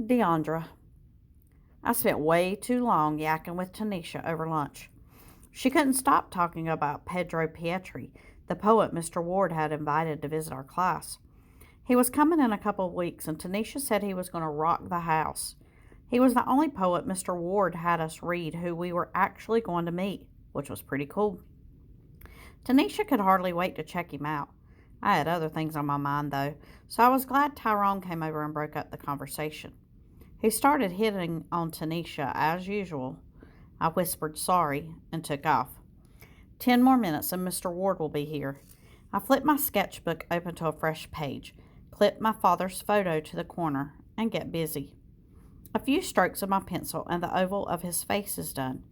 Diondra. I spent way too long yakking with Tanisha over lunch. She couldn't stop talking about Pedro Pietri, the poet Mr. Ward had invited to visit our class. He was coming in a couple of weeks, and Tanisha said he was going to rock the house. He was the only poet Mr. Ward had us read who we were actually going to meet, which was pretty cool. Tanisha could hardly wait to check him out. I had other things on my mind, though, so I was glad Tyrone came over and broke up the conversation. He started hitting on Tanisha as usual. I whispered sorry and took off. 10 more minutes and Mr. Ward will be here. I flipped my sketchbook open to a fresh page, clipped my father's photo to the corner, and get busy. A few strokes of my pencil and the oval of his face is done.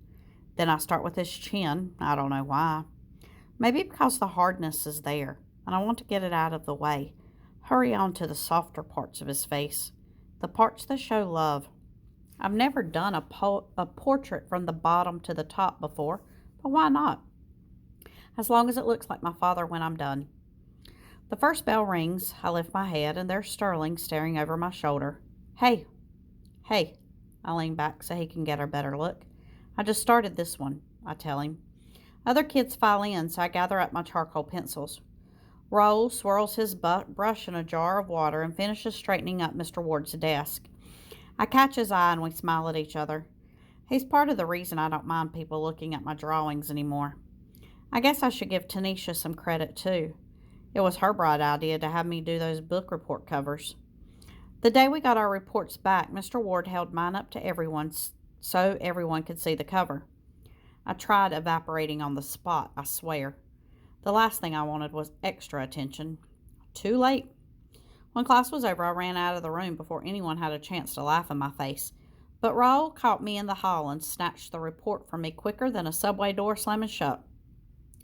Then I start with his chin. I don't know why. Maybe because the hardness is there, and I want to get it out of the way. Hurry on to the softer parts of his face, the parts that show love. I've never done a portrait from the bottom to the top before, but why not? As long as it looks like my father when I'm done. The first bell rings. I lift my head, and there's Sterling staring over my shoulder. Hey. I lean back so he can get a better look. I just started this one, I tell him. Other kids file in, so I gather up my charcoal pencils. Raoul swirls his brush in a jar of water and finishes straightening up Mr. Ward's desk. I catch his eye and we smile at each other. He's part of the reason I don't mind people looking at my drawings anymore. I guess I should give Tanisha some credit, too. It was her bright idea to have me do those book report covers. The day we got our reports back, Mr. Ward held mine up to everyone so everyone could see the cover. I tried evaporating on the spot, I swear. The last thing I wanted was extra attention. Too late. When class was over, I ran out of the room before anyone had a chance to laugh in my face. But Raoul caught me in the hall and snatched the report from me quicker than a subway door slamming shut.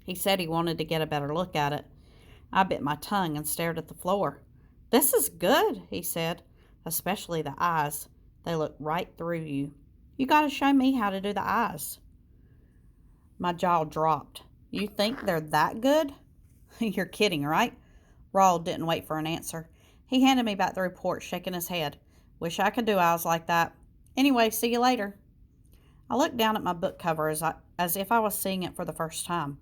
He said he wanted to get a better look at it. I bit my tongue and stared at the floor. This is good, he said, especially the eyes. They look right through you. You got to show me how to do the eyes. My jaw dropped. You think they're that good? You're kidding, right? Raoul didn't wait for an answer. He handed me back the report, shaking his head. Wish I could do eyes like that. Anyway, see you later. I looked down at my book cover as if I was seeing it for the first time.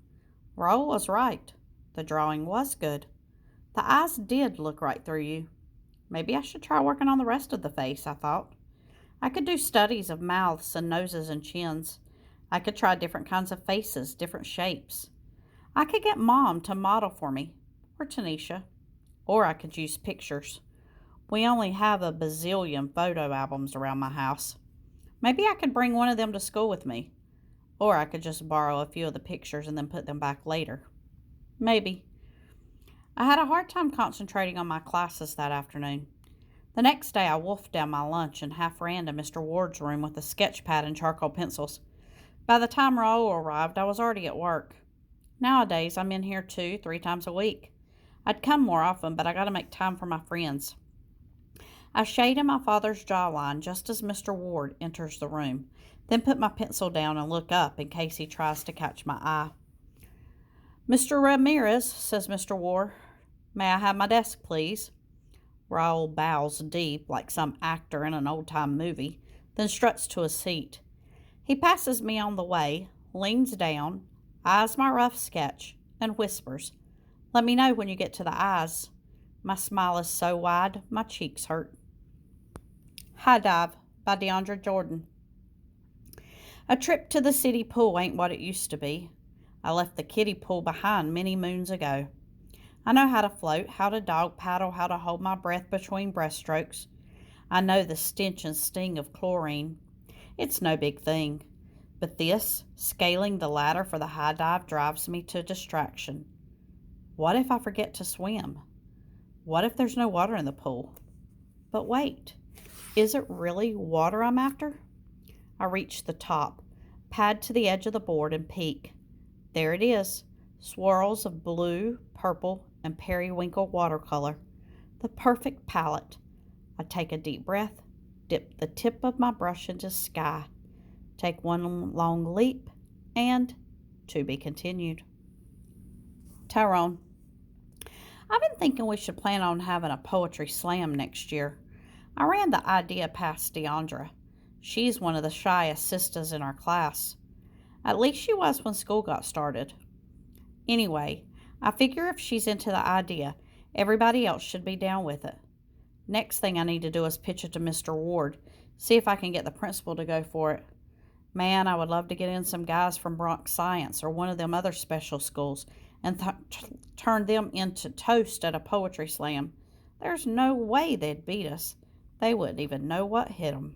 Raoul was right. The drawing was good. The eyes did look right through you. Maybe I should try working on the rest of the face, I thought. I could do studies of mouths and noses and chins. I could try different kinds of faces, different shapes. I could get Mom to model for me, or Tanisha, or I could use pictures. We only have a bazillion photo albums around my house. Maybe I could bring one of them to school with me, or I could just borrow a few of the pictures and then put them back later. Maybe. I had a hard time concentrating on my classes that afternoon. The next day I wolfed down my lunch and half ran to Mr. Ward's room with a sketch pad and charcoal pencils. By the time Raoul arrived, I was already at work. Nowadays, I'm in here 2-3 times a week. I'd come more often, but I got to make time for my friends. I shade in my father's jawline just as Mr. Ward enters the room, then put my pencil down and look up in case he tries to catch my eye. Mr. Ramirez, says Mr. Ward, may I have my desk, please? Raoul bows deep like some actor in an old-time movie, then struts to a seat. He passes me on the way, leans down, eyes my rough sketch, and whispers, Let me know when you get to the eyes. My smile is so wide, my cheeks hurt. High Dive by Diondra Jordan. A trip to the city pool ain't what it used to be. I left the kiddie pool behind many moons ago. I know how to float, how to dog paddle, how to hold my breath between breaststrokes. I know the stench and sting of chlorine. It's no big thing. But this, scaling the ladder for the high dive, drives me to distraction. What if I forget to swim? What if there's no water in the pool? But wait, is it really water I'm after? I reach the top, pad to the edge of the board, and peek. There it is, swirls of blue, purple, and periwinkle watercolor. The perfect palette. I take a deep breath, dip the tip of my brush into sky, take one long leap, and to be continued. Tyrone. I've been thinking we should plan on having a poetry slam next year. I ran the idea past Diondra. She's one of the shyest sisters in our class. At least she was when school got started. Anyway, I figure if she's into the idea, everybody else should be down with it. Next thing I need to do is pitch it to Mr. Ward, see if I can get the principal to go for it. Man, I would love to get in some guys from Bronx Science or one of them other special schools and turn them into toast at a poetry slam. There's no way they'd beat us. They wouldn't even know what hit 'em.